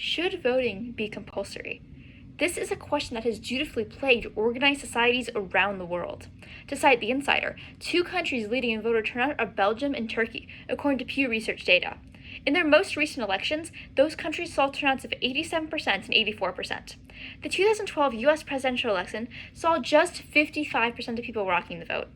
Should voting be compulsory? This is a question that has dutifully plagued organized societies around the world. To cite The Insider, 2 countries leading in voter turnout are Belgium and Turkey, according to Pew Research data. In their most recent elections, those countries saw turnouts of 87% and 84%. The 2012 US presidential election saw just 55% of people rocking the vote.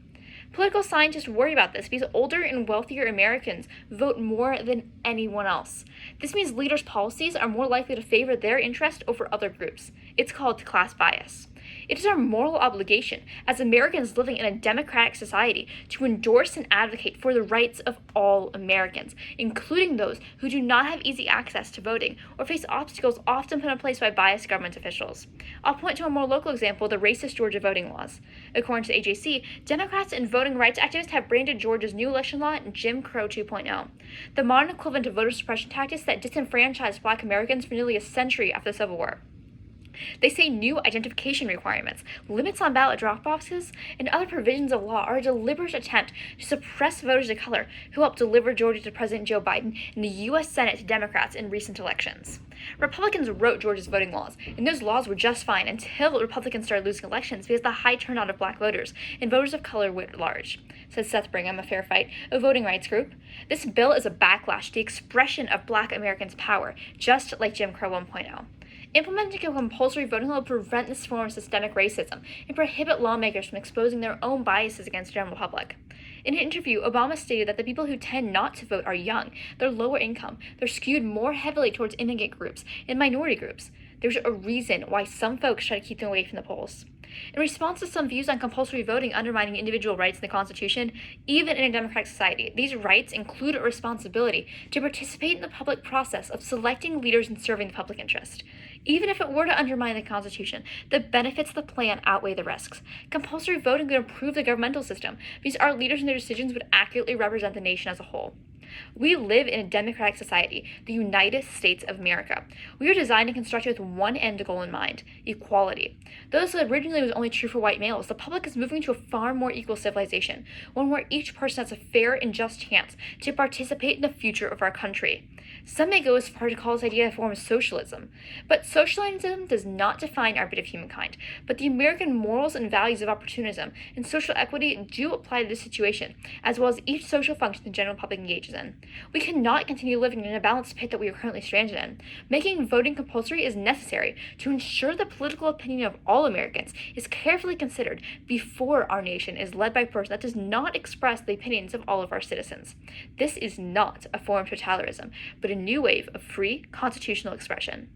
Political scientists worry about this because older and wealthier Americans vote more than anyone else. This means leaders' policies are more likely to favor their interest over other groups. It's called class bias. It is our moral obligation as Americans living in a democratic society to endorse and advocate for the rights of all Americans, including those who do not have easy access to voting or face obstacles often put in place by biased government officials. I'll point to a more local example, the racist Georgia voting laws. According to the AJC, Democrats and voting rights activists have branded Georgia's new election law Jim Crow 2.0, the modern equivalent of voter suppression tactics that disenfranchised Black Americans for nearly a century after the Civil War. They say new identification requirements, limits on ballot drop boxes, and other provisions of law are a deliberate attempt to suppress voters of color who helped deliver Georgia to President Joe Biden and the U.S. Senate to Democrats in recent elections. Republicans wrote Georgia's voting laws, and those laws were just fine until Republicans started losing elections because of the high turnout of Black voters and voters of color writ large, says Seth Brigham of Fair Fight, a voting rights group. This bill is a backlash to the expression of Black Americans' power, just like Jim Crow 1.0. Implementing a compulsory voting law will prevent this form of systemic racism and prohibit lawmakers from exposing their own biases against the general public. In an interview, Obama stated that the people who tend not to vote are young, they're lower income, they're skewed more heavily towards immigrant groups and minority groups. There's a reason why some folks try to keep them away from the polls. In response to some views on compulsory voting undermining individual rights in the Constitution, even in a democratic society, these rights include a responsibility to participate in the public process of selecting leaders and serving the public interest. Even if it were to undermine the Constitution, the benefits of the plan outweigh the risks. Compulsory voting would improve the governmental system because our leaders and their decisions would accurately represent the nation as a whole. We live in a democratic society, the United States of America. We are designed and constructed with one end goal in mind: equality. Though this originally was only true for white males, the public is moving to a far more equal civilization, one where each person has a fair and just chance to participate in the future of our country. Some may go as far to call this idea a form of socialism, but socialism does not define our bit of humankind, but the American morals and values of opportunism and social equity do apply to this situation, as well as each social function the general public engages in. We cannot continue living in a balanced pit that we are currently stranded in. Making voting compulsory is necessary to ensure the political opinion of all Americans is carefully considered before our nation is led by a person that does not express the opinions of all of our citizens. This is not a form of totalitarianism, but a new wave of free constitutional expression.